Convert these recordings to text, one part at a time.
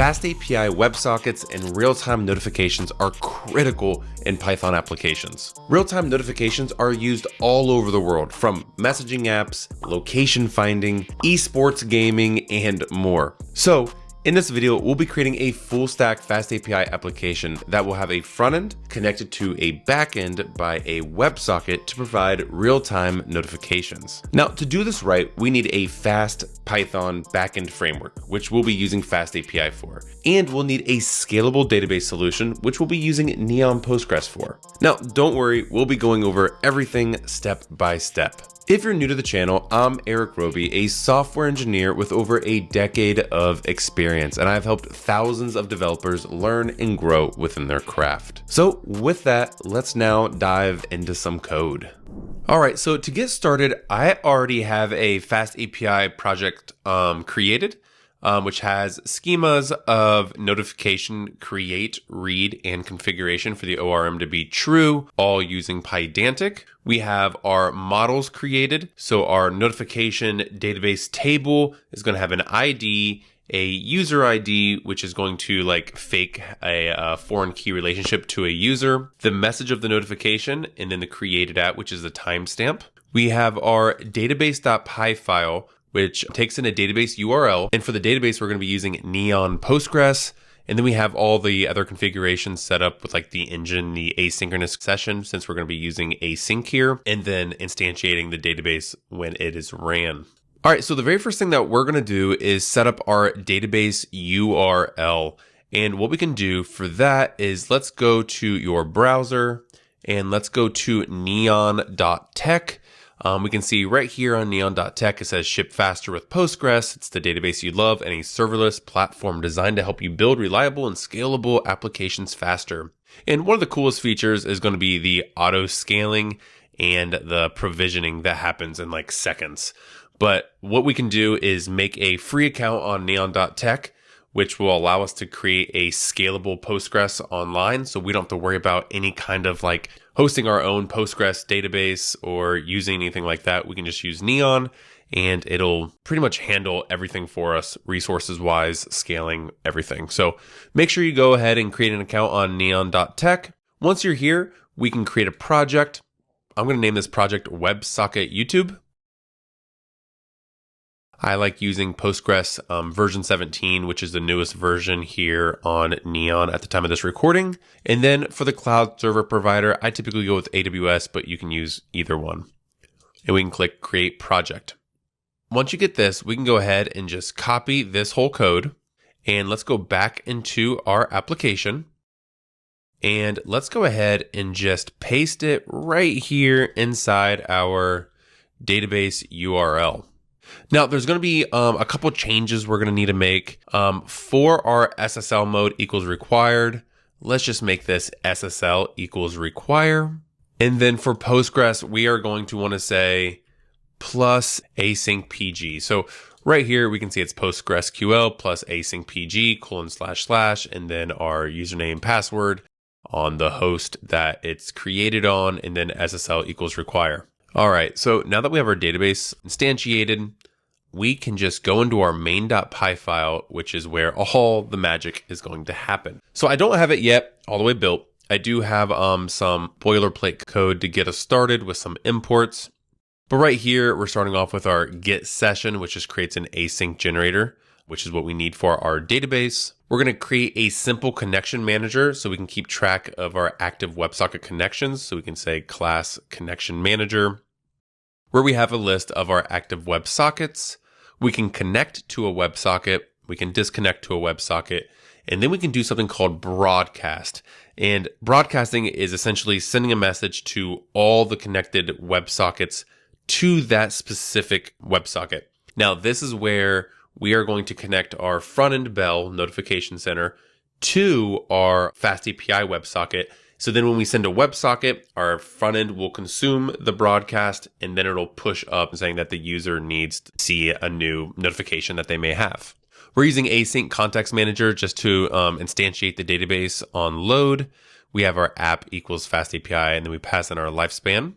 FastAPI WebSockets and real-time notifications are critical in Python applications. Real-time notifications are used all over the world, from messaging apps, location finding, esports gaming, and more. So, in this video, we'll be creating a full-stack FastAPI application that will have a front-end connected to a back-end by a WebSocket to provide real-time notifications. Now, to do this right, we need a fast Python back-end framework, which we'll be using FastAPI for. And we'll need a scalable database solution, which we'll be using Neon Postgres for. Now, don't worry, we'll be going over everything step by step. If you're new to the channel, I'm Eric Roby, a software engineer with over a decade of experience, and I've helped thousands of developers learn and grow within their craft. So with that, let's now dive into some code. All right, so to get started, I already have a FastAPI project created, which has schemas of notification, create, read, and configuration for the ORM to be true, all using Pydantic. We have our models created. So our notification database table is going to have an ID, a user ID, which is going to like fake a foreign key relationship to a user, the message of the notification, and then the created at, which is the timestamp. We have our database.py file, which takes in a database URL. And for the database, we're going to be using Neon Postgres. And then we have all the other configurations set up with like the engine, the asynchronous session, since we're going to be using async here, and then instantiating the database when it is ran. All right, so the very first thing that we're going to do is set up our database URL. And what we can do for that is let's go to your browser and let's go to neon.tech. We can see right here on neon.tech, it says ship faster with Postgres. It's the database you love and a serverless platform designed to help you build reliable and scalable applications faster. And one of the coolest features is going to be the auto scaling and the provisioning that happens in like seconds. But what we can do is make a free account on neon.tech, which will allow us to create a scalable Postgres online. So we don't have to worry about any kind of like hosting our own Postgres database or using anything like that. We can just use Neon and it'll pretty much handle everything for us, resources wise, scaling everything. So make sure you go ahead and create an account on neon.tech. Once you're here, we can create a project. I'm going to name this project WebSocket YouTube. I like using Postgres version 17, which is the newest version here on Neon at the time of this recording. And then for the cloud server provider, I typically go with AWS, but you can use either one. And we can click Create Project. Once you get this, we can go ahead and just copy this whole code. And let's go back into our application. And let's go ahead and just paste it right here inside our database URL. Now, there's going to be a couple changes we're going to need to make. For our SSL mode equals required, let's just make this SSL equals require. And then for Postgres, we are going to want to say plus async PG. So right here, we can see it's PostgreSQL plus async PG : / and then our username password on the host that it's created on, and then SSL equals require. All right, so now that we have our database instantiated, we can just go into our main.py file, which is where all the magic is going to happen. So I don't have it yet all the way built. I do have some boilerplate code to get us started with some imports. But right here, we're starting off with our get session, which just creates an async generator, which is what we need for our database. We're going to create a simple connection manager so we can keep track of our active WebSocket connections. So we can say class connection manager, where we have a list of our active WebSockets. We can connect to a WebSocket, we can disconnect to a WebSocket, and then we can do something called broadcast. And broadcasting is essentially sending a message to all the connected WebSockets to that specific WebSocket. Now, this is where we are going to connect our front-end bell notification center to our FastAPI WebSocket. So then when we send a WebSocket, our front end will consume the broadcast, and then it'll push up saying that the user needs to see a new notification that they may have. We're using Async Context Manager just to instantiate the database on load. We have our app equals FastAPI, and then we pass in our lifespan.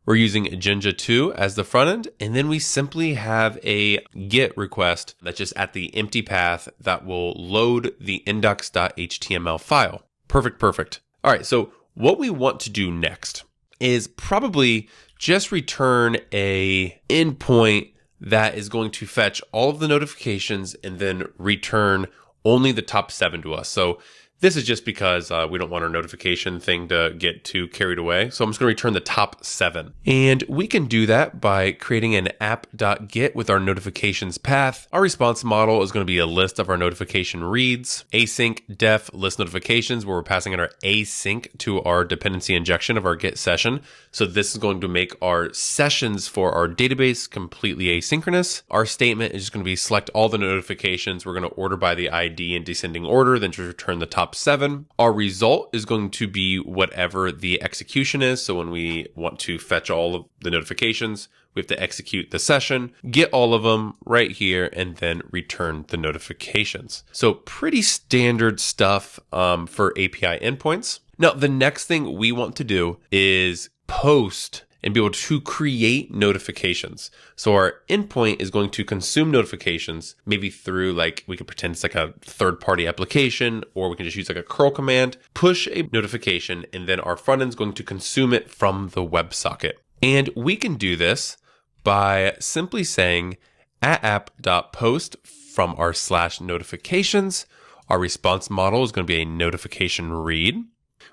We're using Jinja 2 as the front end, and then we simply have a GET request that's just at the empty path that will load the index.html file. Perfect. All right, so what we want to do next is probably just return a endpoint that is going to fetch all of the notifications and then return only the top 7 to us. So this is just because we don't want our notification thing to get too carried away. So I'm just going to return the top 7. And we can do that by creating an app.get with our notifications path. Our response model is going to be a list of our notification reads, async def list notifications, where we're passing in our async to our dependency injection of our get session. So this is going to make our sessions for our database completely asynchronous. Our statement is just going to be select all the notifications. We're going to order by the ID in descending order, then just return the top 7. Our result is going to be whatever the execution is. So when we want to fetch all of the notifications, we have to execute the session, get all of them right here, and then return the notifications. So pretty standard stuff for API endpoints. Now, the next thing we want to do is post and be able to create notifications. So our endpoint is going to consume notifications, maybe through we could pretend it's like a third-party application, or we can just use like a curl command, push a notification, and then our front end is going to consume it from the WebSocket. And we can do this by simply saying @app.post from our /notifications. Our response model is going to be a notification read.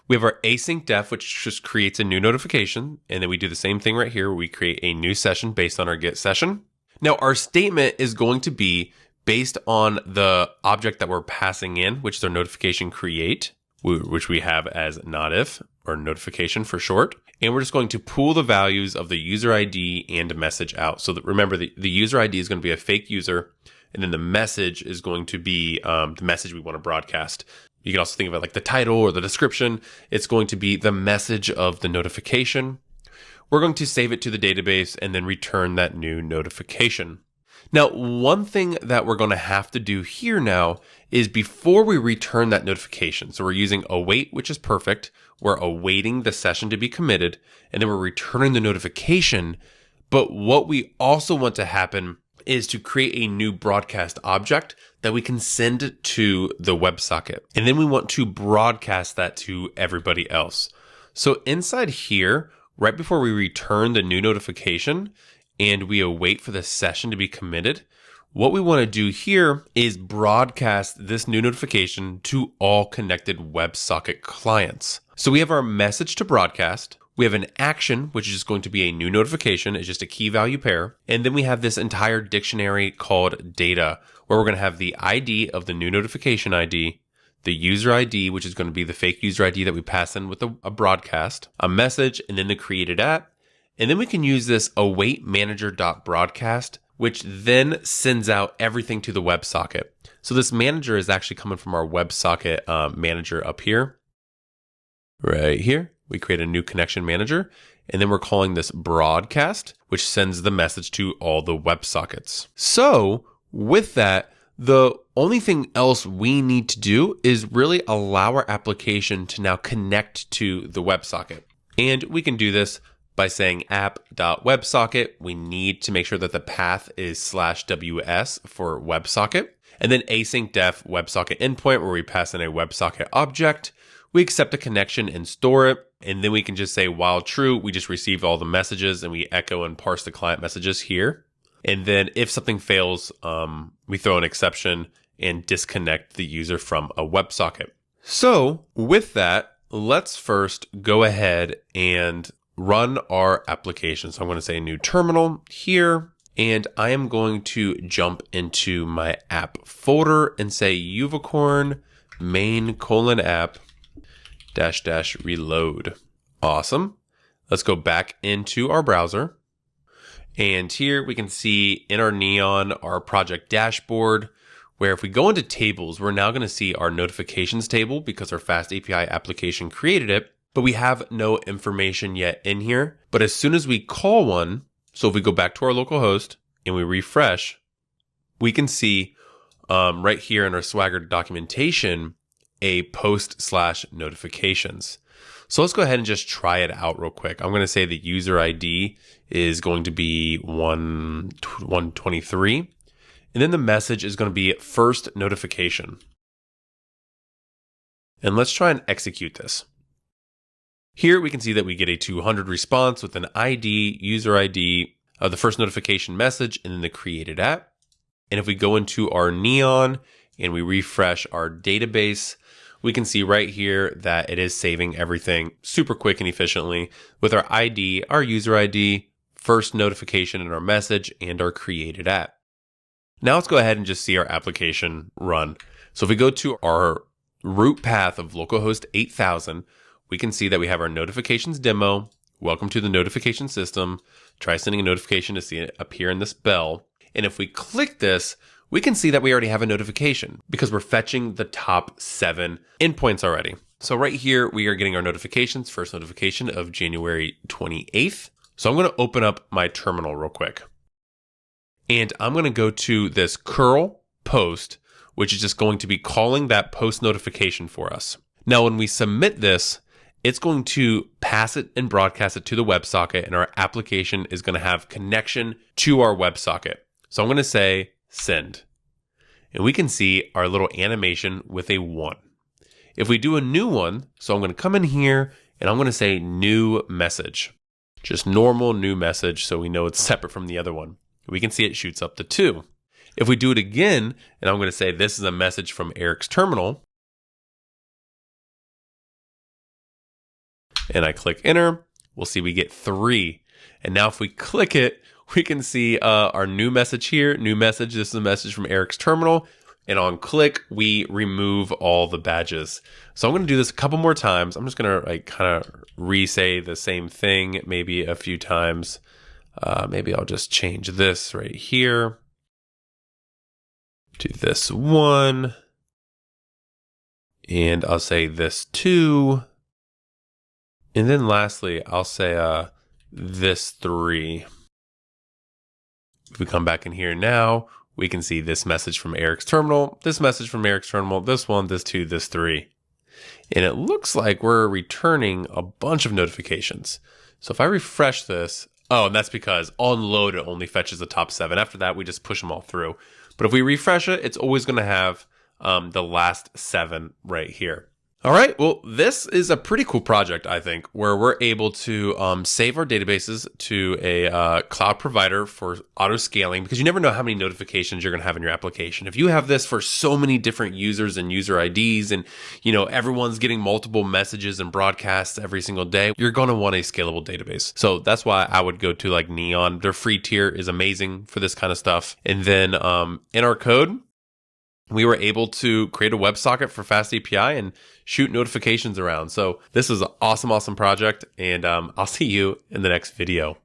We have our async def, which just creates a new notification. And then we do the same thing right here, where we create a new session based on our get session. Now, our statement is going to be based on the object that we're passing in, which is our notification create, which we have as not if, or notification for short. And we're just going to pool the values of the user ID and message out. So that, remember, the user ID is going to be a fake user. And then the message is going to be the message we want to broadcast. You can also think of it like the title or the description. It's going to be the message of the notification. We're going to save it to the database and then return that new notification. Now, one thing that we're going to have to do here now is before we return that notification. So we're using await, which is perfect. We're awaiting the session to be committed, and then we're returning the notification. But what we also want to happen is to create a new broadcast object that we can send to the WebSocket. And then we want to broadcast that to everybody else. So inside here, right before we return the new notification and we await for the session to be committed, what we want to do here is broadcast this new notification to all connected WebSocket clients. So we have our message to broadcast. We have an action, which is just going to be a new notification. It's just a key value pair. And then we have this entire dictionary called data, where we're going to have the ID of the new notification ID, the user ID, which is going to be the fake user ID that we pass in with a broadcast, a message, and then the created at. And then we can use this await manager.broadcast, which then sends out everything to the WebSocket. So this manager is actually coming from our WebSocket manager up here. Right here, we create a new connection manager, and then we're calling this broadcast, which sends the message to all the WebSockets. So with that, the only thing else we need to do is really allow our application to now connect to the WebSocket. And we can do this by saying app.websocket. We need to make sure that the path is /ws for WebSocket. And then async def WebSocket endpoint, where we pass in a WebSocket object. We accept a connection and store it. And then we can just say while true, we just received all the messages, and we echo and parse the client messages here. And then if something fails, we throw an exception and disconnect the user from a WebSocket. So with that, let's first go ahead and run our application. So I'm going to say new terminal here, and I am going to jump into my app folder and say Uvicorn main:app -- reload. Awesome. Let's go back into our browser. And here we can see in our Neon, our project dashboard, where if we go into tables, we're now going to see our notifications table because our FastAPI application created it, but we have no information yet in here. But as soon as we call one, so if we go back to our local host and we refresh, we can see right here in our Swagger documentation, a post /notifications. So let's go ahead and just try it out real quick. I'm going to say the user ID is going to be 123. And then the message is going to be first notification. And let's try and execute this. Here we can see that we get a 200 response with an ID, user ID of the first notification message, and then the created app. And if we go into our Neon and we refresh our database, we can see right here that it is saving everything super quick and efficiently with our ID, our user ID, first notification in our message, and our created app. Now let's go ahead and just see our application run. So if we go to our root path of localhost 8000, we can see that we have our notifications demo. Welcome to the notification system. Try sending a notification to see it appear in this bell. And if we click this, we can see that we already have a notification because we're fetching the top 7 endpoints already. So right here, we are getting our notifications, first notification of January 28th. So I'm going to open up my terminal real quick. And I'm going to go to this curl post, which is just going to be calling that post notification for us. Now, when we submit this, it's going to pass it and broadcast it to the WebSocket, and our application is going to have connection to our WebSocket. So I'm going to say send. And we can see our little animation with a 1. If we do a new one, so I'm going to come in here and I'm going to say new message. Just normal new message so we know it's separate from the other one. We can see it shoots up to 2. If we do it again, and I'm going to say this is a message from Eric's terminal, and I click enter, we'll see we get 3. And now if we click it, we can see our new message here, new message. This is a message from Eric's terminal. And on click, we remove all the badges. So I'm going to do this a couple more times. I'm just going to kind of re-say the same thing maybe a few times. Maybe I'll just change this right here to this 1. And I'll say this 2. And then lastly, I'll say this 3. If we come back in here now, we can see this message from Eric's terminal, this message from Eric's terminal, this 1, this 2, this 3. And it looks like we're returning a bunch of notifications. So if I refresh this, oh, and that's because on load, it only fetches the top 7. After that, we just push them all through. But if we refresh it, it's always going to have the last 7 right here. All right, well, this is a pretty cool project, I think, where we're able to save our databases to a cloud provider for auto scaling, because you never know how many notifications you're going to have in your application. If you have this for so many different users and user IDs, and everyone's getting multiple messages and broadcasts every single day, you're going to want a scalable database. So that's why I would go to like Neon. Their free tier is amazing for this kind of stuff. And then in our code, we were able to create a WebSocket for FastAPI and shoot notifications around. So this is an awesome project, and I'll see you in the next video.